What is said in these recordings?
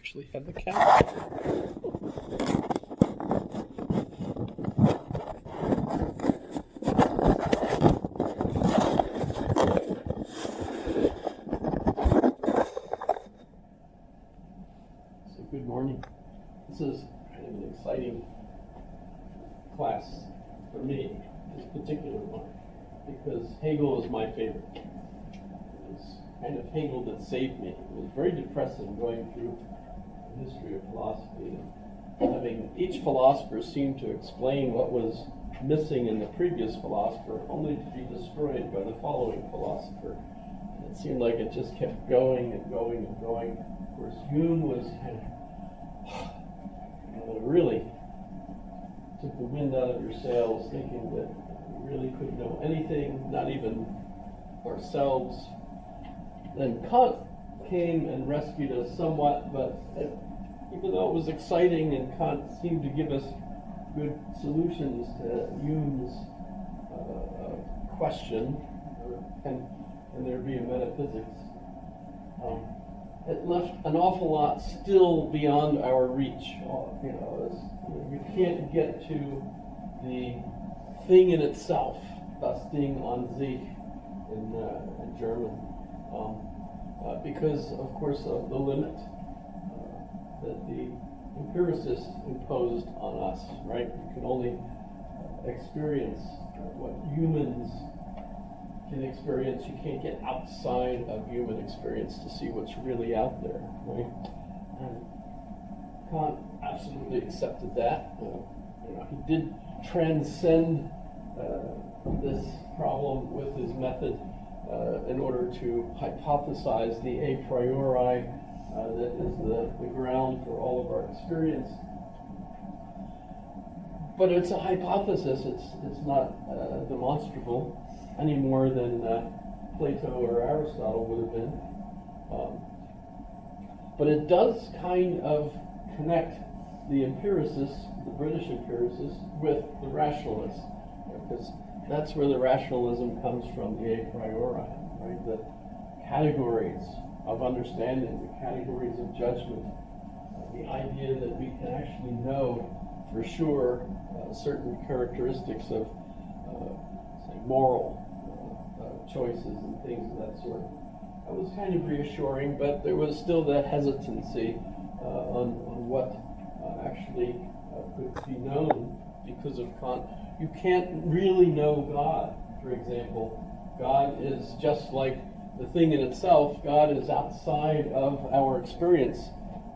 actually have the camera. So good morning. This is kind of an exciting class for me, this particular one, because Hegel is my favorite. It was kind of Hegel that saved me. It was very depressing going through the history of philosophy and having each philosopher seem to explain what was missing in the previous philosopher, only to be destroyed by the following philosopher. And it seemed like it just kept going and going and going. Of course, Hume was kind of really took the wind out of your sails, thinking that we really couldn't know anything, not even ourselves. Then Kant came and rescued us somewhat, but even though it was exciting and Kant seemed to give us good solutions to Hume's question, can there be a metaphysics? It left an awful lot still beyond our reach. You can't get to the thing in itself, das Ding an sich in German, because, of course, of the limit that the empiricists imposed on us, right? You can only experience what humans can experience. You can't get outside of human experience to see what's really out there, right? And Kant absolutely accepted that. He did transcend this problem with his method in order to hypothesize the a priori that is the ground for all of our experience. But it's a hypothesis. It's not demonstrable any more than Plato or Aristotle would have been. But it does kind of connect the empiricists, the British empiricists, with the rationalists, because that's where the rationalism comes from, the a priori, right? The categories of understanding, the categories of judgment, the idea that we can actually know for sure certain characteristics of, say, moral choices and things of that sort. That was kind of reassuring, but there was still that hesitancy on what actually could be known because of Kant. You can't really know God, for example. God is just like the thing in itself. God is outside of our experience.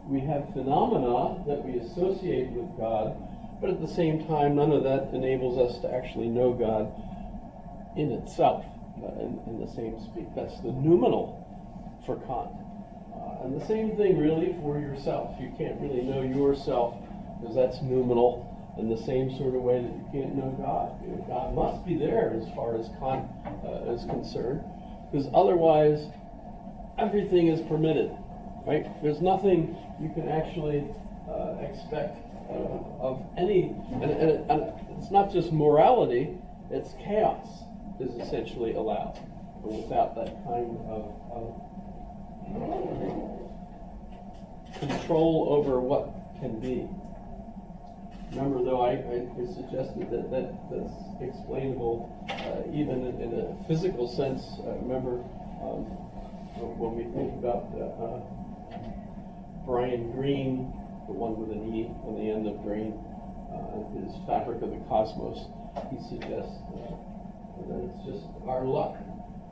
We have phenomena that we associate with God, but at the same time, none of that enables us to actually know God in itself, in the same speak. That's the noumenal for Kant. And the same thing really for yourself. You can't really know yourself because that's noumenal in the same sort of way that you can't know God. God must be there as far as Kant is concerned, because otherwise everything is permitted, right? There's nothing you can actually expect of any, and it's not just morality, it's chaos is essentially allowed without that kind of control over what can be. Remember, though, I suggested that's explainable even in a physical sense. Remember, when we think about Brian Greene, the one with an E on the end of Greene, his Fabric of the Cosmos, he suggests that it's just our luck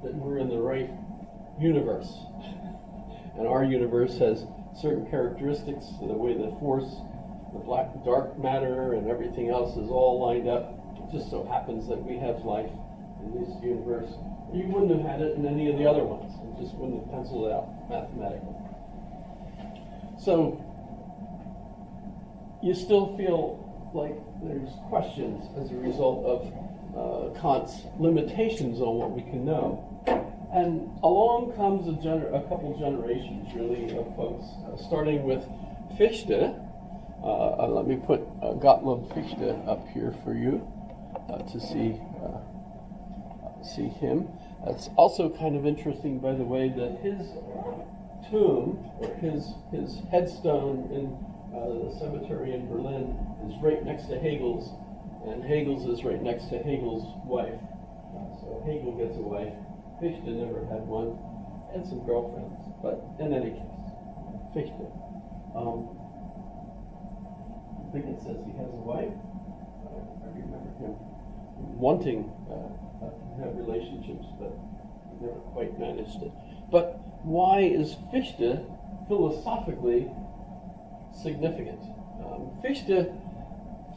that we're in the right universe. And our universe has certain characteristics, the way the force, the dark matter, and everything else is all lined up. It just so happens that we have life in this universe. You wouldn't have had it in any of the other ones. It just wouldn't have penciled it out mathematically. So you still feel like there's questions as a result of Kant's limitations on what we can know. And along comes a couple generations, really, of folks, starting with Fichte. Let me put Gottlob Fichte up here for you to see him. It's also kind of interesting, by the way, that his tomb, or his headstone in the cemetery in Berlin is right next to Hegel's, and Hegel's is right next to Hegel's wife. So Hegel gets a wife. Fichte never had one, and some girlfriends, but in any case, Fichte. I think it says he has a wife. I remember him wanting to have relationships, but never quite managed it. But why is Fichte philosophically significant? Fichte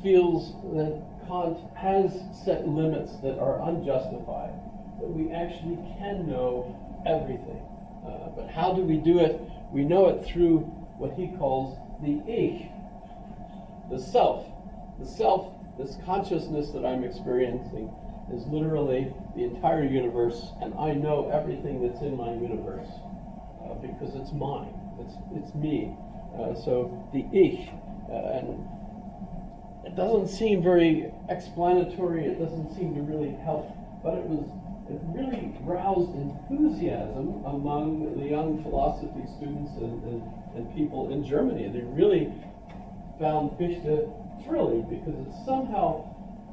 feels that Kant has set limits that are unjustified, that we actually can know everything. But how do we do it? We know it through what he calls the Ich, the self. The self, this consciousness that I'm experiencing, is literally the entire universe, and I know everything that's in my universe because it's mine. It's me. So the Ich, and it doesn't seem very explanatory. It doesn't seem to really help, but it really roused enthusiasm among the young philosophy students and people in Germany. They really found Fichte thrilling because it somehow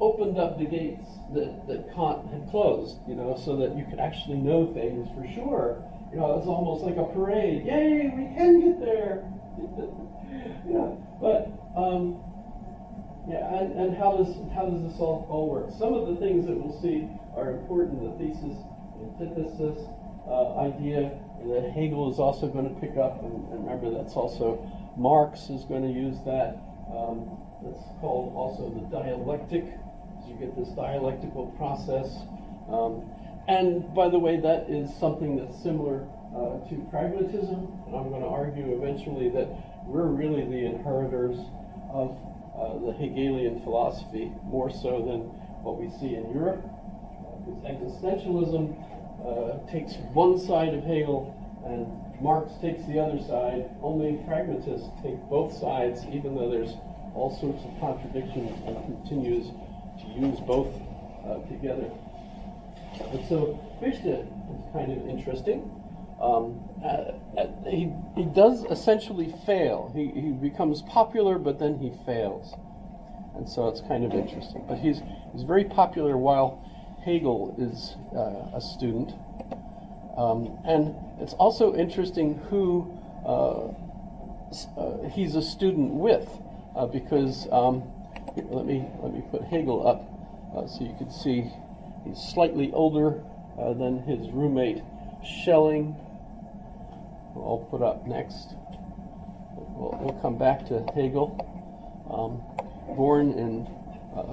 opened up the gates that Kant had closed, so that you could actually know things for sure. It was almost like a parade. Yay, we can get there. But and how does this all work? Some of the things that we'll see are important. The thesis, antithesis idea that Hegel is also going to pick up, and remember that's also Marx is going to use that. It's called also the dialectic. So you get this dialectical process. And by the way, that is something that's similar to pragmatism. And I'm going to argue eventually that we're really the inheritors of the Hegelian philosophy, more so than what we see in Europe. Because existentialism takes one side of Hegel and Marx takes the other side. Only pragmatists take both sides, even though there's all sorts of contradictions, and continues to use both together. And so Fichte is kind of interesting. He does essentially fail. He becomes popular, but then he fails. And so it's kind of interesting. But he's very popular while Hegel is a student. And it's also interesting who he's a student with, because let me put Hegel up so you can see he's slightly older than his roommate Schelling, who I'll put up next. We'll come back to Hegel. Born in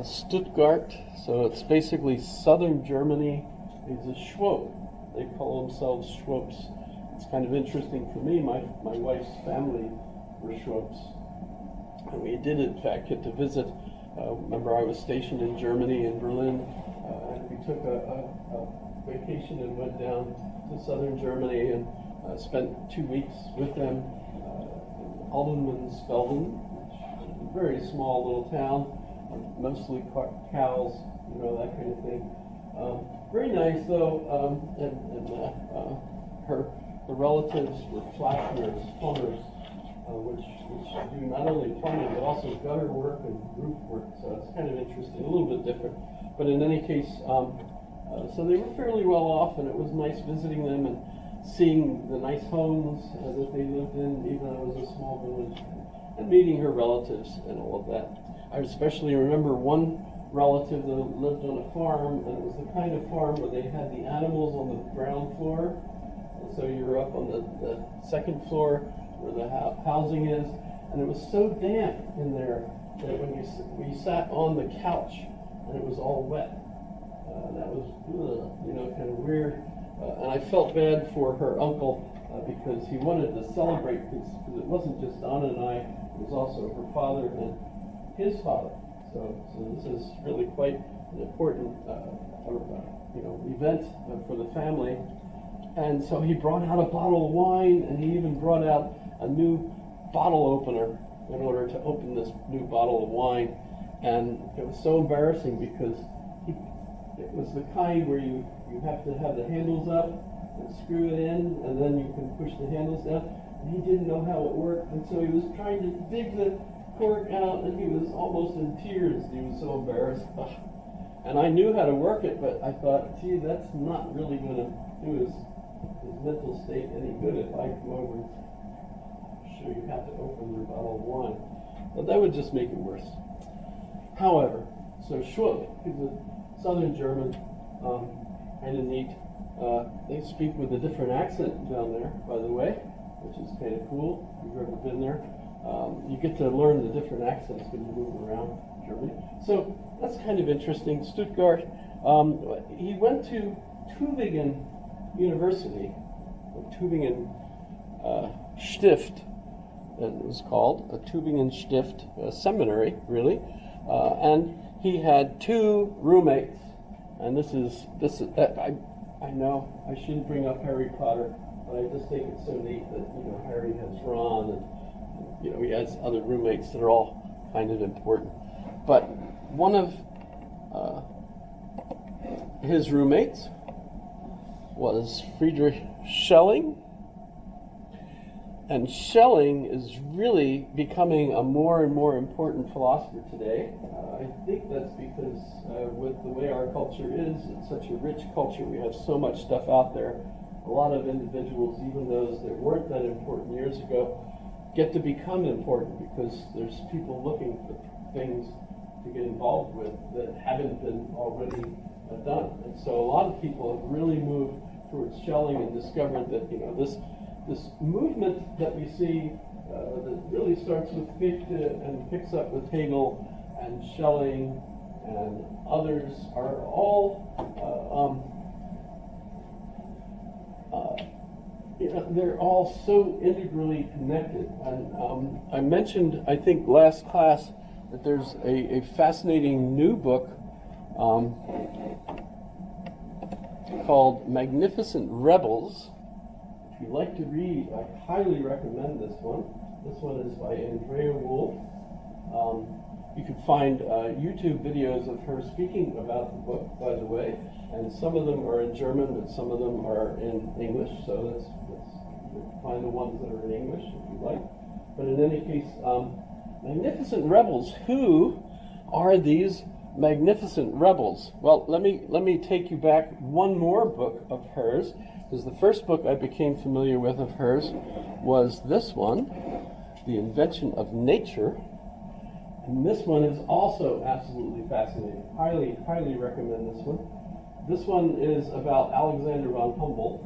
Stuttgart, so it's basically southern Germany. He's a Schwab. They call themselves Schwabs. It's kind of interesting for me. My wife's family were Schwabs. And we did, in fact, get to visit. Remember, I was stationed in Germany, in Berlin, and we took a vacation and went down to southern Germany and spent 2 weeks with them in Aldenmansfelden, a very small little town, mostly cows, that kind of thing. Very nice, though, and the relatives were flashners, plumbers, which do not only plumbing but also gutter work and roof work. So it's kind of interesting, a little bit different. But in any case, so they were fairly well off, and it was nice visiting them and seeing the nice homes that they lived in, even though it was a small village, and meeting her relatives and all of that. I especially remember one relative that lived on a farm, and it was the kind of farm where they had the animals on the ground floor, and so you were up on the second floor where the housing is, and it was so damp in there that when we sat on the couch and it was all wet. That was kind of weird, and I felt bad for her uncle because he wanted to celebrate because it wasn't just Donna and I, it was also her father and his father. So this is really quite an important event for the family. And so he brought out a bottle of wine, and he even brought out a new bottle opener in order to open this new bottle of wine. And it was so embarrassing because it was the kind where you have to have the handles up, and screw it in, and then you can push the handles down. And he didn't know how it worked, and so he was trying to dig the cork out, and he was almost in tears. He was so embarrassed. Ugh. And I knew how to work it, but I thought, gee, that's not really going to do his mental state any good if I come over and show you how to open your bottle of wine. But that would just make it worse. However, so Schwab, he's a southern German, kind of neat. They speak with a different accent down there, by the way, which is kind of cool. If you've ever been there, you get to learn the different accents when you move around Germany. So that's kind of interesting. Stuttgart. He went to Tübingen University, or Tübingen Stift, it was called a Tübingen Stift seminary, really, and he had two roommates. And this is I know I shouldn't bring up Harry Potter, but I just think it's so neat that Harry has Ron, and he has other roommates that are all kind of important. But one of his roommates was Friedrich Schelling. And Schelling is really becoming a more and more important philosopher today. I think that's because with the way our culture is, it's such a rich culture, we have so much stuff out there. A lot of individuals, even those that weren't that important years ago, get to become important because there's people looking for things to get involved with that haven't been already done. And so a lot of people have really moved towards Schelling and discovered that this movement that we see that really starts with Fichte and picks up with Hegel and Schelling and others are all they're all so integrally connected. And I mentioned, I think last class, that there's a fascinating new book called Magnificent Rebels. If you like to read, I highly recommend this one. This one is by Andrea Wolf. You can find YouTube videos of her speaking about the book, by the way, and some of them are in German, but some of them are in English, so let's find the ones that are in English if you like. But in any case, Magnificent Rebels. Who are these magnificent rebels? Well, let me take you back one more book of hers, because the first book I became familiar with of hers was this one, The Invention of Nature. And this one is also absolutely fascinating. Highly, highly recommend this one. This one is about Alexander von Humboldt.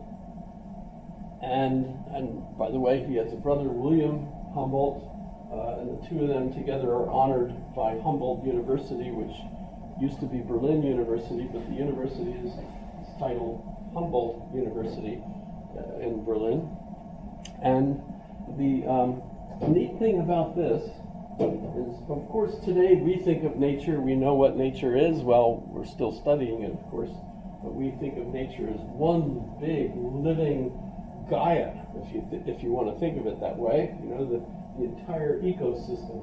And by the way, he has a brother, William Humboldt, and the two of them together are honored by Humboldt University, which used to be Berlin University, but the university is titled Humboldt University in Berlin. And the neat thing about this is, of course, today we think of nature, we know what nature is. Well, we're still studying it, of course, but we think of nature as one big living Gaia, if you want to think of it that way. The entire ecosystem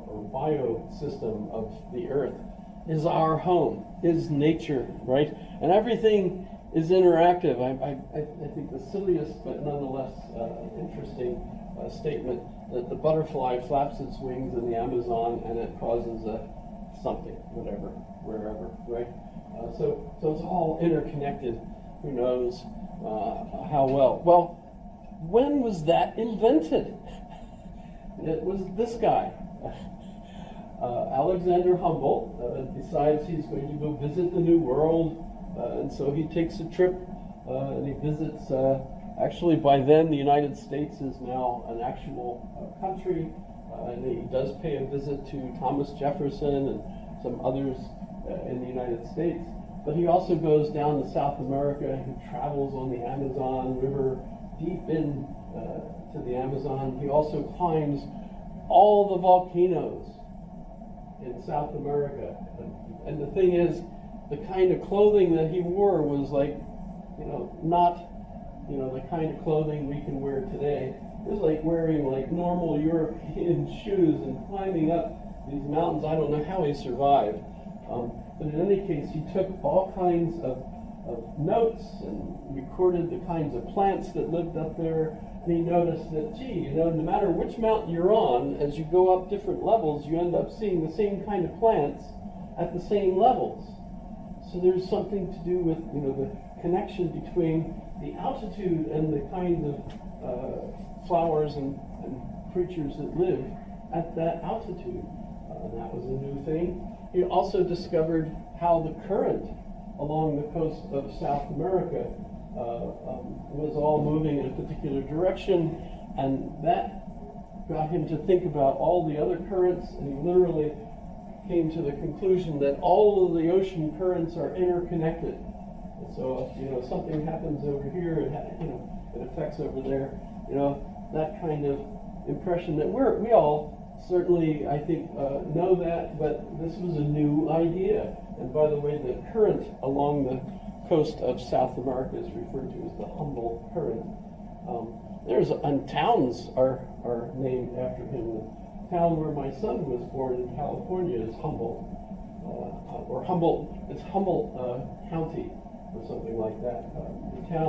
or biosystem of the earth is our home, is nature, right? And everything is interactive. I think the silliest but nonetheless interesting statement that the butterfly flaps its wings in the Amazon and it causes a something, whatever, wherever, right? So it's all interconnected. Who knows how well? Well, when was that invented? It was this guy. Alexander Humboldt decides he's going to go visit the New World, and so he takes a trip and he visits. Actually, by then, the United States is now an actual country, and he does pay a visit to Thomas Jefferson and some others in the United States. But he also goes down to South America. He travels on the Amazon River deep in to the Amazon. He also climbs all the volcanoes in South America. And the thing is, the kind of clothing that he wore was like, not the kind of clothing we can wear today. It was like wearing like normal European shoes and climbing up these mountains. I don't know how he survived. But in any case, he took all kinds of notes and recorded the kinds of plants that lived up there. And he noticed that, gee, no matter which mountain you're on, as you go up different levels, you end up seeing the same kind of plants at the same levels. So there's something to do with, the connection between the altitude and the kinds of flowers and creatures that live at that altitude. That was a new thing. He also discovered how the current along the coast of South America was all moving in a particular direction, and that got him to think about all the other currents, and he literally came to the conclusion that all of the ocean currents are interconnected. And so if something happens over here, it affects over there. That kind of impression that we all certainly, I think, know that, but this was a new idea. And by the way, the current along the coast of South America is referred to as the Humboldt Current. And towns are named after him. The town where my son was born in California is Humboldt, or Humboldt. It's Humboldt County or something like that. The town